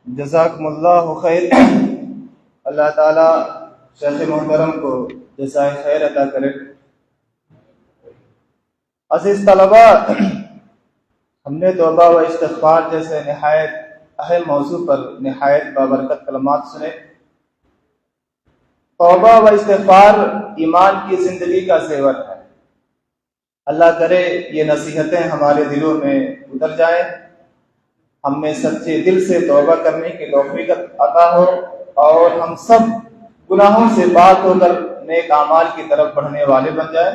جزاکم اللہ خیر۔ اللہ تعالیٰ شیخ محترم کو جزائے خیر عطا کرے۔ عزیز طلباء، ہم نے توبہ و استغفار جیسے نہایت اہم موضوع پر نہایت بابرکت کلمات سنے۔ توبہ و استغفار ایمان کی زندگی کا زیور ہے۔ اللہ کرے یہ نصیحتیں ہمارے دلوں میں اتر جائیں، ہم میں سچے دل سے توبہ کرنے کی توفیق عطا ہو اور ہم سب گناہوں سے پاک ہو کر نیک اعمال کی طرف بڑھنے والے بن جائیں۔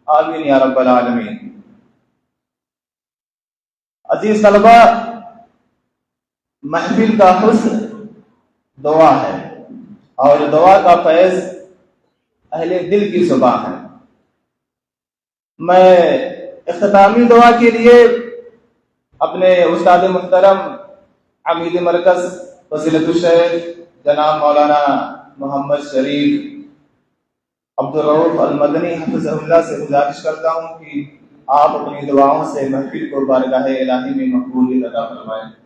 آمین یا رب العالمین۔ عزیز طلباء، محفل کا حسن دعا ہے اور دعا کا فیض اہل دل کی زبان ہے۔ میں اختتامی دعا کے لیے اپنے استاد محترم عمید مرکز فضیلت الشیخ جناب مولانا محمد شریف عبدالرؤوف المدنی حفظہ اللہ سے گزارش کرتا ہوں کہ آپ اپنی دعاؤں سے محفل کو بارگاہ الہی میں مقبولیت عطا فرمائیں۔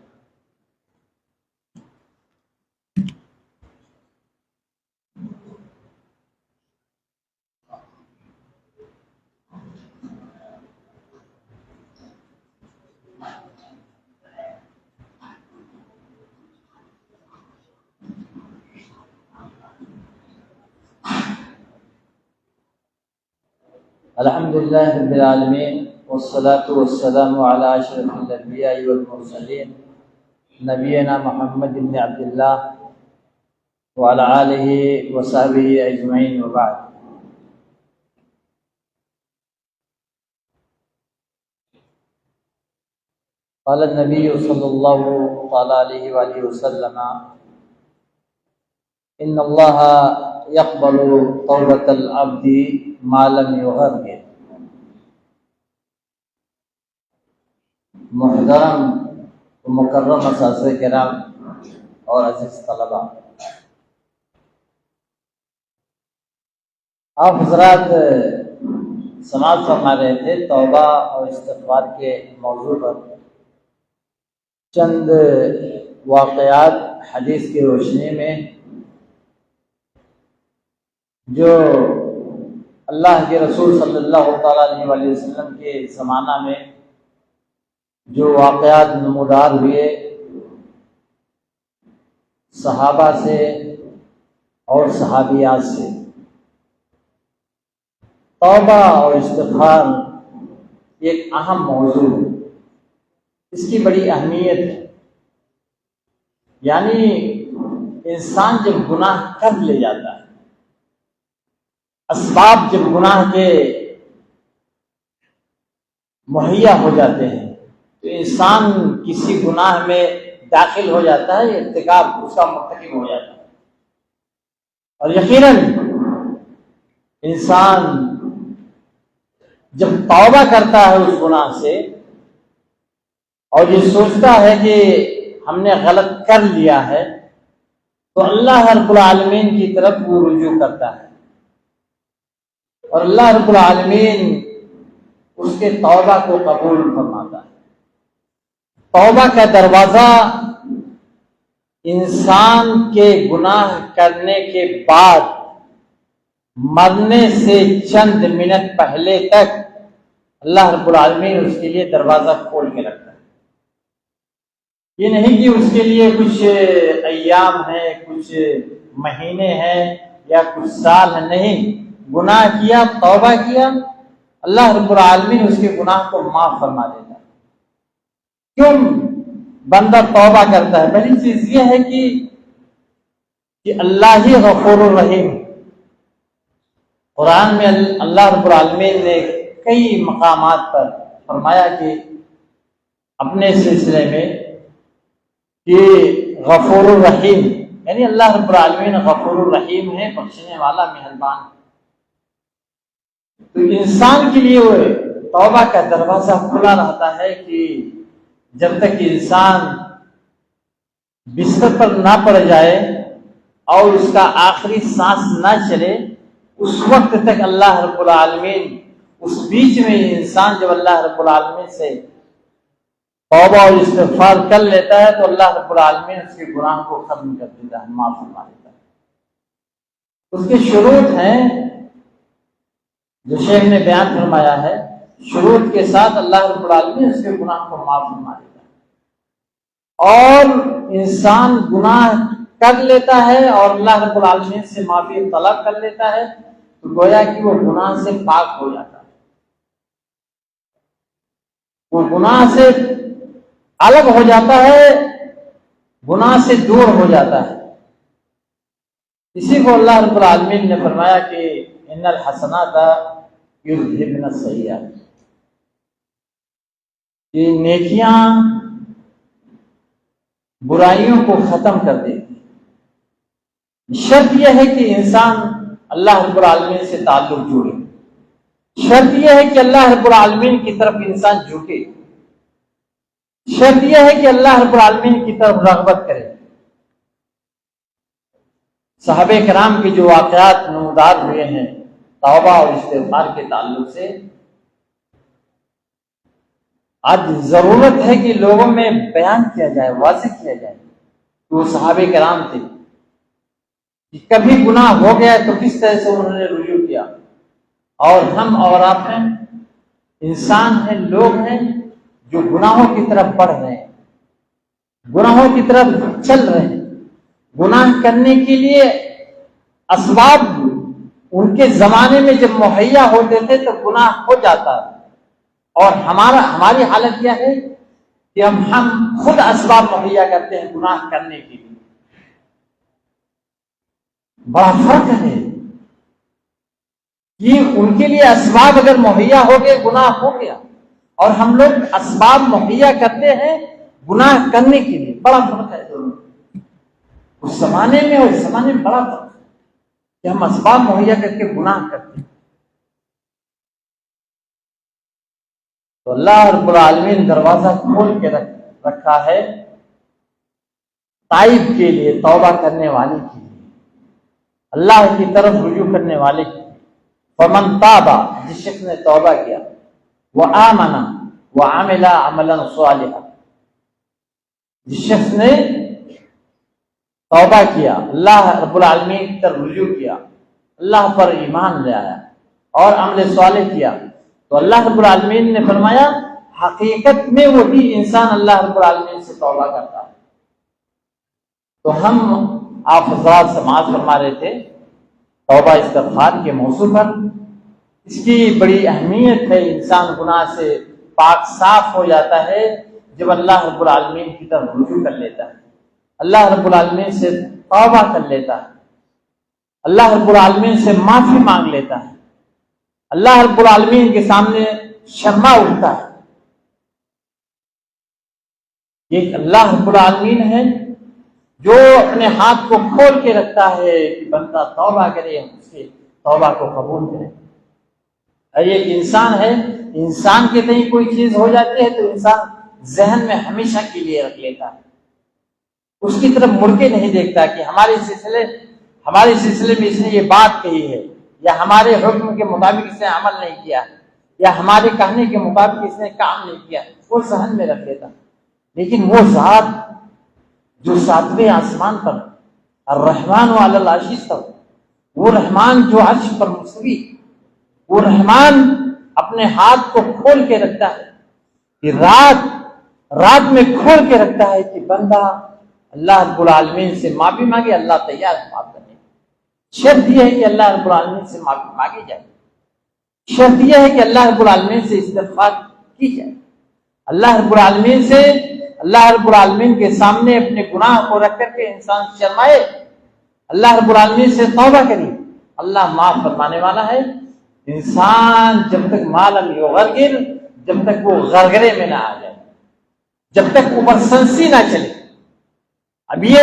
الحمدللہ رب العالمین والصلاة والسلام علی اشرف الانبیاء والمرسلین نبینا محمد بن عبداللہ وعلی آلہ وصحبہ اجمعین وبعد۔ قال النبی صلی اللہ تعالی علیہ وآلہ وسلم ان اللہ يقبل توبۃ العبد ما لم يغرر۔ محترم و مکرم اساتذہ کرام اور عزیز طلباء، آپ حضرات سماعت فرما رہے تھے توبہ اور استغفار کے موضوع پر چند واقعات حدیث کی روشنی میں جو اللہ کے رسول صلی اللہ تعالیٰ علیہ وآلہ وسلم کے زمانہ میں جو واقعات نمودار ہوئے صحابہ سے اور صحابیات سے۔ توبہ اور استغفار ایک اہم موضوع ہے، اس کی بڑی اہمیت ہے۔ یعنی انسان جب گناہ کر لے جاتا ہے، اسباب جب گناہ کے مہیا ہو جاتے ہیں تو انسان کسی گناہ میں داخل ہو جاتا ہے، ارتکاب اس کا مرتکب ہو جاتا ہے، اور یقیناً انسان جب توبہ کرتا ہے اس گناہ سے اور یہ سوچتا ہے کہ ہم نے غلط کر لیا ہے تو اللہ رب العالمین کی طرف وہ رجوع کرتا ہے اور اللہ رب العالمین اس کے توبہ کو قبول فرماتا ہے۔ توبہ کا دروازہ انسان کے گناہ کرنے کے بعد مرنے سے چند منٹ پہلے تک اللہ رب العالمین اس کے لیے دروازہ کھول کے رکھتا ہے۔ یہ نہیں کہ اس کے لیے کچھ ایام ہیں، کچھ مہینے ہیں یا کچھ سال ہیں، نہیں، گناہ کیا، توبہ کیا، اللہ رب العالمین اس کے گناہ کو معاف فرما دیتا ہے۔ کیوں بندہ توبہ کرتا ہے؟ پہلی چیز یہ ہے کہ اللہ ہی غفور الرحیم۔ قرآن میں اللہ رب العالمین نے کئی مقامات پر فرمایا کہ اپنے سلسلے میں کہ غفور الرحیم، یعنی اللہ رب العالمین غفور الرحیم ہے، بخشنے والا مہربان۔ تو انسان کے لیے وہ توبہ کا دروازہ کھلا رہتا ہے کہ جب تک انسان بستر پر نہ پڑ جائے اور اس کا آخری سانس نہ چلے، اس وقت تک اللہ رب العالمین، اس بیچ میں انسان جب اللہ رب العالمین سے توبہ اور استغفار کر لیتا ہے تو اللہ رب العالمین اس کے گناہ کو ختم کر دیتا ہے، معاف فرما دیتا ہے۔ اس کے شروط ہیں جو شیخ نے بیان فرمایا ہے، شروط کے ساتھ اللہ رب العالمین اس کے گناہ کو معاف فرما دیتا ہے۔ اور انسان گناہ کر لیتا ہے اور اللہ رب العالمین سے معافی طلب کر لیتا ہے تو گویا کہ وہ گناہ سے پاک ہو جاتا ہے، وہ گناہ سے الگ ہو جاتا ہے، گناہ سے دور ہو جاتا ہے۔ اسی کو اللہ رب العالمین نے فرمایا کہ ان الحسنات یذہبن السیئات، یہ نیکیاں برائیوں کو ختم کر دیتی ہیں۔ شرط یہ ہے کہ انسان اللہ رب العالمین سے تعلق جوڑے، شرط یہ ہے کہ اللہ رب العالمین کی طرف انسان جھکے، شرط یہ ہے کہ اللہ رب العالمین کی طرف رغبت کرے۔ صحابہ کرام کے جو واقعات نمودار ہوئے ہیں توبہ اور استغفار کے تعلق سے، آج ضرورت ہے کہ لوگوں میں بیان کیا جائے، واضح کیا جائے کہ وہ صحابہ کرام تھے کہ کبھی گناہ ہو گیا تو کس طرح سے انہوں نے رجوع کیا، اور ہم اور آپ ہیں، انسان ہیں، لوگ ہیں جو گناہوں کی طرف بڑھ رہے ہیں، گناہوں کی طرف چل رہے ہیں۔ گناہ کرنے کے لیے اسباب ان کے زمانے میں جب مہیا ہوتے تھے تو گناہ ہو جاتا، اور ہماری حالت کیا ہے کہ ہم خود اسباب مہیا کرتے ہیں گناہ کرنے کے لیے۔ بڑا فرق ہے کہ ان کے لیے اسباب اگر مہیا ہو گئے گناہ ہو گیا، اور ہم لوگ اسباب مہیا کرتے ہیں گناہ کرنے کے لیے، بڑا فرق ہے دونوں۔ اس زمانے میں اور اس زمانے میں بڑا فرق ہے کہ ہم اسباب مہیا کر کے گناہ کرتے ہیں۔ تو اللہ رب العالمین دروازہ کھول کے رکھا ہے تائب کے لیے، توبہ کرنے والے کے لیے، اللہ کی طرف رجوع کرنے والے کے لیے۔ فمن تابا، جس شخص نے توبہ کیا، وآمن وعمل عملا صالحا، جس شخص نے توبہ کیا، اللہ رب العالمین کی طرف رجوع کیا، اللہ پر ایمان لے آیا اور عمل صالح کیا، تو اللہ رب العالمین نے فرمایا حقیقت میں وہی انسان اللہ رب العالمین سے توبہ کرتا ہے۔ تو ہم آپ حضرات سماعت فرما رہے تھے توبہ استغفار کے موضوع پر، اس کی بڑی اہمیت ہے۔ انسان گناہ سے پاک صاف ہو جاتا ہے جب اللہ رب العالمین کی طرف رجوع کر لیتا ہے، اللہ رب العالمین سے توبہ کر لیتا ہے، اللہ رب العالمین سے معافی مانگ لیتا ہے، اللہ رب العالمین کے سامنے شرما اٹھتا ہے۔ یہ اللہ رب العالمین ہے جو اپنے ہاتھ کو کھول کے رکھتا ہے کہ بندہ توبہ کرے، اس کے توبہ کو قبول کرے۔ اور یہ انسان ہے، انسان کے تئیں کوئی چیز ہو جاتی ہے تو انسان ذہن میں ہمیشہ کے لیے رکھ لیتا ہے، اس کی طرف مڑ کے نہیں دیکھتا کہ ہمارے سلسلے میں اس نے یہ بات کہی ہے، یا ہمارے حکم کے مطابق اس نے عمل نہیں کیا، یا ہمارے کہنے کے مطابق اس نے کام نہیں کیا، وہ ذہن میں رکھ لیتا۔ لیکن وہ ذات جو ساتویں آسمان پر الرحمن علی العرش استوى، وہ رحمان جو عرش پر مستوی، وہ رحمان اپنے ہاتھ کو کھول کے رکھتا ہے کہ رات میں کھول کے رکھتا ہے کہ بندہ اللہ رب العالمین سے معافی مانگے، اللہ تیار ہے معاف کرنے کی۔ شرط یہ ہے کہ اللہ رب العالمین سے معافی مانگی جائے، شرط یہ ہے کہ اللہ رب العالمین سے استغفار کی جائے، اللہ رب العالمین سے، اللہ رب العالمین کے سامنے اپنے گناہ کو رکھ کر کے انسان شرمائے، اللہ رب العالمین سے توبہ کرے، اللہ معاف فرمانے والا ہے۔ انسان جب تک معلوم یغرغر، جب تک وہ غرغرے میں نہ آ جائے، جب تک اوپر سنسی نہ چلے۔ اب یہ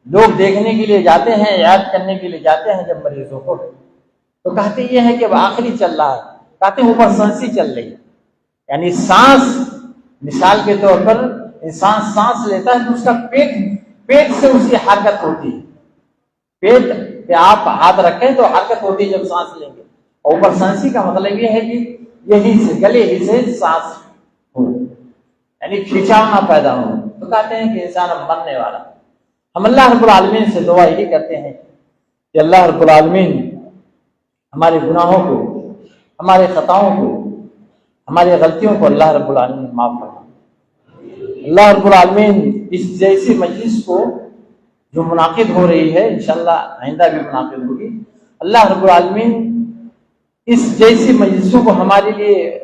لوگ دیکھنے کے لیے جاتے ہیں، یاد کرنے کے لیے جاتے ہیں جب مریضوں کو، تو کہتے یہ ہے کہ اب آخری چل رہا ہے، کہتے ہیں اوپر سانسی چل رہی ہے، یعنی سانس، مثال کے طور پر انسان سانس لیتا ہے تو اس کا پیٹ سے اس کی حرکت ہوتی ہے، پیٹ پہ آپ ہاتھ رکھیں تو حرکت ہوتی ہے جب سانس لیں گے، اور اوپر سانسی کا مطلب یہ ہے کہ یہی سے گلے ہی سے سانس ہو۔ یعنی کھینچاؤ نہ پیدا ہو، تو کہتے ہیں کہ انسان اب مرنے والا۔ ہم اللہ رب العالمین سے دعا یہی کرتے ہیں کہ اللہ رب العالمین ہمارے گناہوں کو، ہمارے خطاؤں کو، ہماری غلطیوں کو اللہ رب العالمین معاف فرمائے۔ اللہ رب العالمین اس جیسی مجلس کو جو منعقد ہو رہی ہے انشاءاللہ آئندہ بھی منعقد ہوگی، اللہ رب العالمین اس جیسی مجلسوں کو ہمارے لیے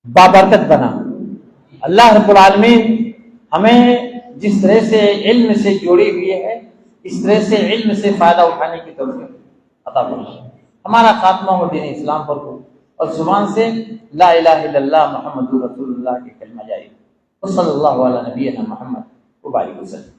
بابرکت بنا۔ اللہ رب العالمین ہمیں جس طرح سے علم سے جوڑی ہوئی ہے اس طرح سے علم سے فائدہ اٹھانے کی توفیق عطا فرمائے۔ ہمارا خاتمہ ہو دین اسلام پر ہو اور زبان سے لا الہ الا اللہ محمد رسول اللہ کے کلمہ جاری۔ صلی اللہ علیہ نبینا محمد وبارک وسلم۔